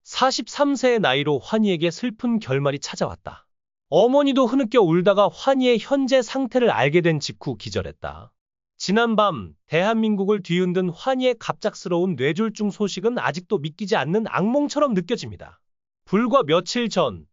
43세의 나이로 환희에게 슬픈 결말이 찾아왔다. 어머니도 흐느껴 울다가 환희의 현재 상태를 알게 된 직후 기절했다. 지난밤 대한민국을 뒤흔든 환희의 갑작스러운 뇌졸중 소식은 아직도 믿기지 않는 악몽처럼 느껴집니다. 불과 며칠 전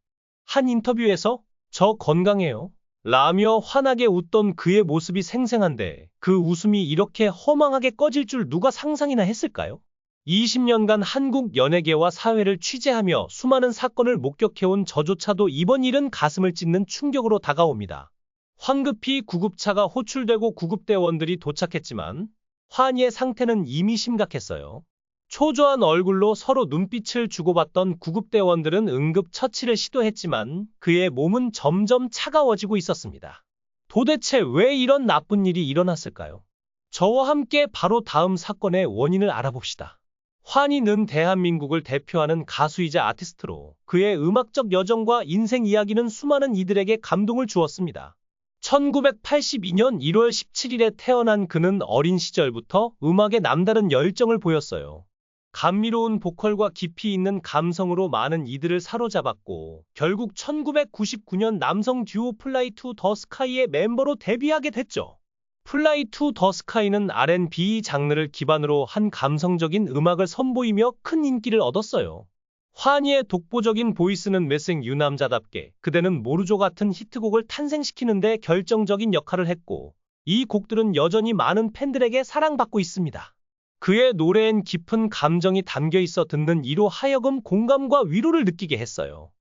한 인터뷰에서 "저 건강해요" 라며 환하게 웃던 그의 모습이 생생한데, 그 웃음이 이렇게 허망하게 꺼질 줄 누가 상상이나 했을까요? 20년간 한국 연예계와 사회를 취재하며 수많은 사건을 목격해온 저조차도 이번 일은 가슴을 찢는 충격으로 다가옵니다. 황급히 구급차가 호출되고 구급대원들이 도착했지만 환희의 상태는 이미 심각했어요. 초조한 얼굴로 서로 눈빛을 주고받던 구급대원들은 응급 처치를 시도했지만 그의 몸은 점점 차가워지고 있었습니다. 도대체 왜 이런 나쁜 일이 일어났을까요? 저와 함께 바로 다음 사건의 원인을 알아봅시다. 환희는 대한민국을 대표하는 가수이자 아티스트로 그의 음악적 여정과 인생 이야기는 수많은 이들에게 감동을 주었습니다. 1982년 1월 17일에 태어난 그는 어린 시절부터 음악에 남다른 열정을 보였어요. 감미로운 보컬과 깊이 있는 감성으로 많은 이들을 사로잡았고, 결국 1999년 남성 듀오 플라이 투 더 스카이의 멤버로 데뷔하게 됐죠. 플라이 투 더 스카이는 R&B 장르를 기반으로 한 감성적인 음악을 선보이며 큰 인기를 얻었어요. 환희의 독보적인 보이스는 매생 유남자답게 그대는 모르죠 같은 히트곡을 탄생시키는 데 결정적인 역할을 했고, 이 곡들은 여전히 많은 팬들에게 사랑받고 있습니다. 그의 노래엔 깊은 감정이 담겨 있어 듣는 이로 하여금 공감과 위로를 느끼게 했어요.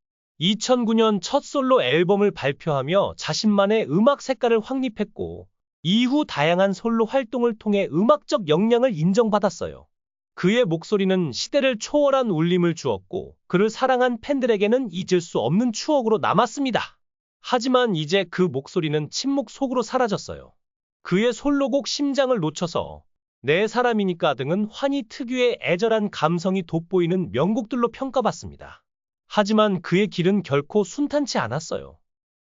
2009년 첫 솔로 앨범을 발표하며 자신만의 음악 색깔을 확립했고, 이후 다양한 솔로 활동을 통해 음악적 역량을 인정받았어요. 그의 목소리는 시대를 초월한 울림을 주었고, 그를 사랑한 팬들에게는 잊을 수 없는 추억으로 남았습니다. 하지만 이제 그 목소리는 침묵 속으로 사라졌어요. 그의 솔로곡 심장을 놓쳐서, 내 사람이니까 등은 환희 특유의 애절한 감성이 돋보이는 명곡들로 평가받습니다. 하지만 그의 길은 결코 순탄치 않았어요.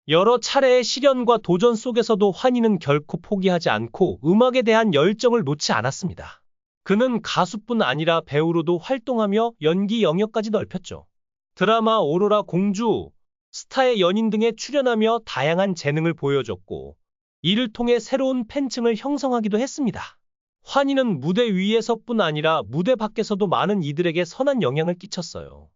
여러 차례의 시련과 도전 속에서도 환희는 결코 포기하지 않고 음악에 대한 열정을 놓지 않았습니다. 그는 가수뿐 아니라 배우로도 활동하며 연기 영역까지 넓혔죠. 드라마 오로라 공주, 스타의 연인 등에 출연하며 다양한 재능을 보여줬고, 이를 통해 새로운 팬층을 형성하기도 했습니다. 환희는 무대 위에서뿐 아니라 무대 밖에서도 많은 이들에게 선한 영향을 끼쳤어요.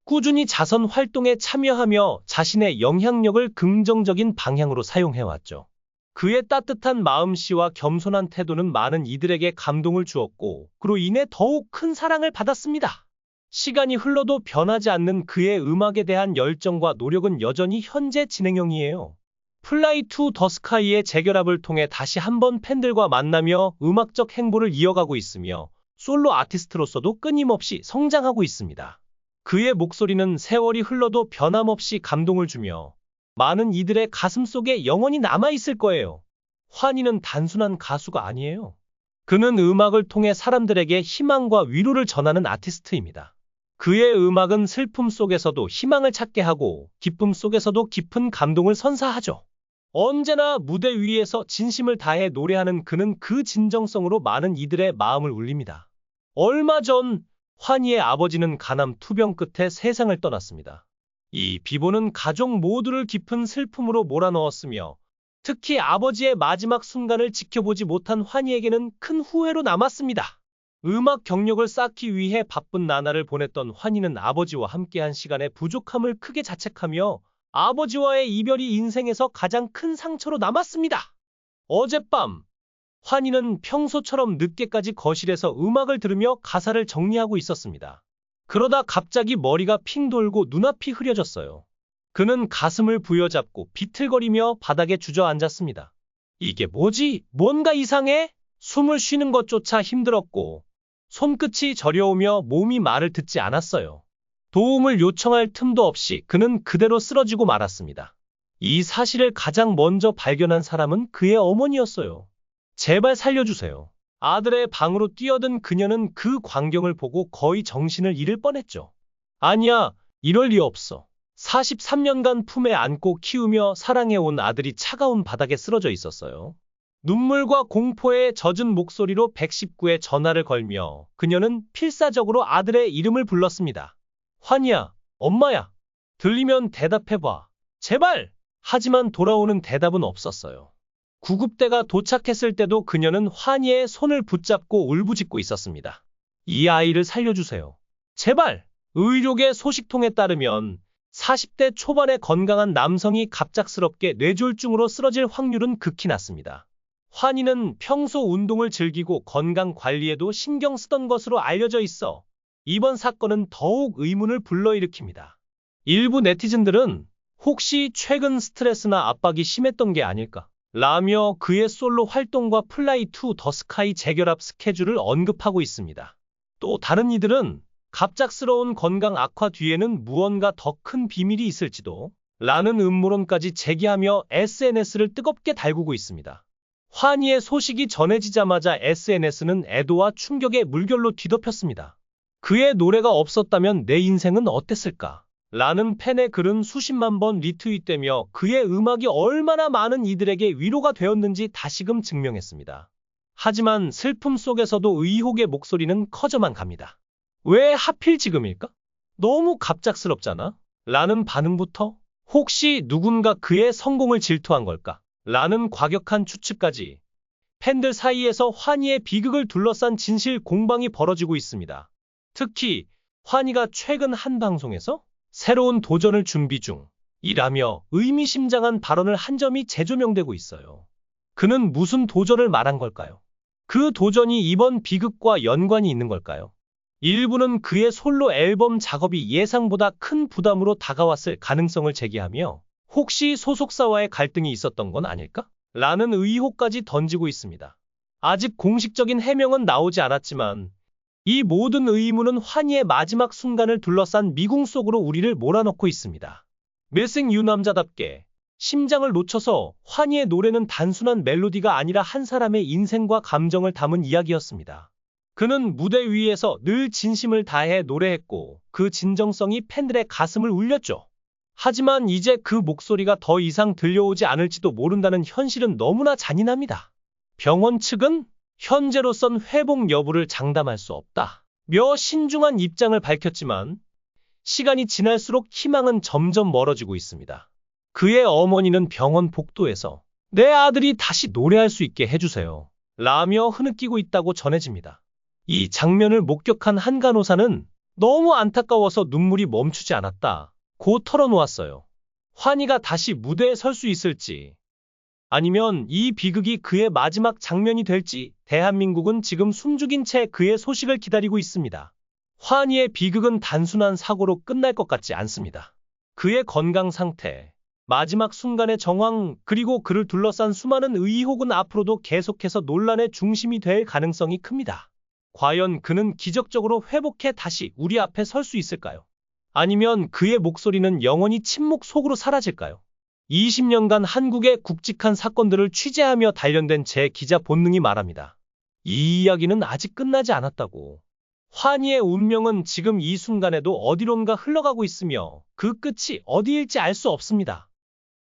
꾸준히 자선 활동에 참여하며 자신의 영향력을 긍정적인 방향으로 사용해왔죠. 그의 따뜻한 마음씨와 겸손한 태도는 많은 이들에게 감동을 주었고, 그로 인해 더욱 큰 사랑을 받았습니다. 시간이 흘러도 변하지 않는 그의 음악에 대한 열정과 노력은 여전히 현재 진행형이에요. 플라이 투 더 스카이의 재결합을 통해 다시 한번 팬들과 만나며 음악적 행보를 이어가고 있으며, 솔로 아티스트로서도 끊임없이 성장하고 있습니다. 그의 목소리는 세월이 흘러도 변함없이 감동을 주며 많은 이들의 가슴속에 영원히 남아있을 거예요. 환희는 단순한 가수가 아니에요. 그는 음악을 통해 사람들에게 희망과 위로를 전하는 아티스트입니다. 그의 음악은 슬픔 속에서도 희망을 찾게 하고 기쁨 속에서도 깊은 감동을 선사하죠. 언제나 무대 위에서 진심을 다해 노래하는 그는 그 진정성으로 많은 이들의 마음을 울립니다. 얼마 전 환희의 아버지는 간암 투병 끝에 세상을 떠났습니다. 이 비보는 가족 모두를 깊은 슬픔으로 몰아넣었으며, 특히 아버지의 마지막 순간을 지켜보지 못한 환희에게는 큰 후회로 남았습니다. 음악 경력을 쌓기 위해 바쁜 나날을 보냈던 환희는 아버지와 함께한 시간의 부족함을 크게 자책하며 아버지와의 이별이 인생에서 가장 큰 상처로 남았습니다. 어젯밤 환희는 평소처럼 늦게까지 거실에서 음악을 들으며 가사를 정리하고 있었습니다. 그러다 갑자기 머리가 핑 돌고 눈앞이 흐려졌어요. 그는 가슴을 부여잡고 비틀거리며 바닥에 주저앉았습니다. 이게 뭐지? 뭔가 이상해? 숨을 쉬는 것조차 힘들었고 손끝이 저려오며 몸이 말을 듣지 않았어요. 도움을 요청할 틈도 없이 그는 그대로 쓰러지고 말았습니다. 이 사실을 가장 먼저 발견한 사람은 그의 어머니였어요. 제발 살려주세요. 아들의 방으로 뛰어든 그녀는 그 광경을 보고 거의 정신을 잃을 뻔했죠. 아니야, 이럴 리 없어. 43년간 품에 안고 키우며 사랑해온 아들이 차가운 바닥에 쓰러져 있었어요. 눈물과 공포에 젖은 목소리로 119에 전화를 걸며 그녀는 필사적으로 아들의 이름을 불렀습니다. 환희야, 엄마야. 들리면 대답해봐. 제발! 하지만 돌아오는 대답은 없었어요. 구급대가 도착했을 때도 그녀는 환희의 손을 붙잡고 울부짖고 있었습니다. 이 아이를 살려주세요. 제발! 의료계 소식통에 따르면 40대 초반의 건강한 남성이 갑작스럽게 뇌졸중으로 쓰러질 확률은 극히 낮습니다. 환희는 평소 운동을 즐기고 건강 관리에도 신경 쓰던 것으로 알려져 있어 이번 사건은 더욱 의문을 불러일으킵니다. 일부 네티즌들은 혹시 최근 스트레스나 압박이 심했던 게 아닐까? 라며 그의 솔로 활동과 플라이 투 더 스카이 재결합 스케줄을 언급하고 있습니다. 또 다른 이들은 갑작스러운 건강 악화 뒤에는 무언가 더 큰 비밀이 있을지도 라는 음모론까지 제기하며 SNS를 뜨겁게 달구고 있습니다. 환희의 소식이 전해지자마자 SNS는 애도와 충격의 물결로 뒤덮였습니다. 그의 노래가 없었다면 내 인생은 어땠을까? 라는 팬의 글은 수십만 번 리트윗되며 그의 음악이 얼마나 많은 이들에게 위로가 되었는지 다시금 증명했습니다. 하지만 슬픔 속에서도 의혹의 목소리는 커져만 갑니다. 왜 하필 지금일까? 너무 갑작스럽잖아? 라는 반응부터 혹시 누군가 그의 성공을 질투한 걸까? 라는 과격한 추측까지 팬들 사이에서 환희의 비극을 둘러싼 진실 공방이 벌어지고 있습니다. 특히 환희가 최근 한 방송에서 새로운 도전을 준비 중이라며 의미심장한 발언을 한 점이 재조명되고 있어요. 그는 무슨 도전을 말한 걸까요? 그 도전이 이번 비극과 연관이 있는 걸까요? 일부는 그의 솔로 앨범 작업이 예상보다 큰 부담으로 다가왔을 가능성을 제기하며 혹시 소속사와의 갈등이 있었던 건 아닐까? 라는 의혹까지 던지고 있습니다. 아직 공식적인 해명은 나오지 않았지만 이 모든 의문은 환희의 마지막 순간을 둘러싼 미궁 속으로 우리를 몰아넣고 있습니다. 밀생 유남자답게 심장을 놓쳐서 환희의 노래는 단순한 멜로디가 아니라 한 사람의 인생과 감정을 담은 이야기였습니다. 그는 무대 위에서 늘 진심을 다해 노래했고 그 진정성이 팬들의 가슴을 울렸죠. 하지만 이제 그 목소리가 더 이상 들려오지 않을지도 모른다는 현실은 너무나 잔인합니다. 병원 측은 현재로선 회복 여부를 장담할 수 없다며 신중한 입장을 밝혔지만 시간이 지날수록 희망은 점점 멀어지고 있습니다. 그의 어머니는 병원 복도에서 내 아들이 다시 노래할 수 있게 해주세요 라며 흐느끼고 있다고 전해집니다. 이 장면을 목격한 한 간호사는 너무 안타까워서 눈물이 멈추지 않았다고 털어놓았어요. 환희가 다시 무대에 설 수 있을지 아니면 이 비극이 그의 마지막 장면이 될지 대한민국은 지금 숨죽인 채 그의 소식을 기다리고 있습니다. 환희의 비극은 단순한 사고로 끝날 것 같지 않습니다. 그의 건강 상태, 마지막 순간의 정황, 그리고 그를 둘러싼 수많은 의혹은 앞으로도 계속해서 논란의 중심이 될 가능성이 큽니다. 과연 그는 기적적으로 회복해 다시 우리 앞에 설 수 있을까요? 아니면 그의 목소리는 영원히 침묵 속으로 사라질까요? 20년간 한국의 굵직한 사건들을 취재하며 단련된 제 기자 본능이 말합니다. 이 이야기는 아직 끝나지 않았다고. 환희의 운명은 지금 이 순간에도 어디론가 흘러가고 있으며 그 끝이 어디일지 알 수 없습니다.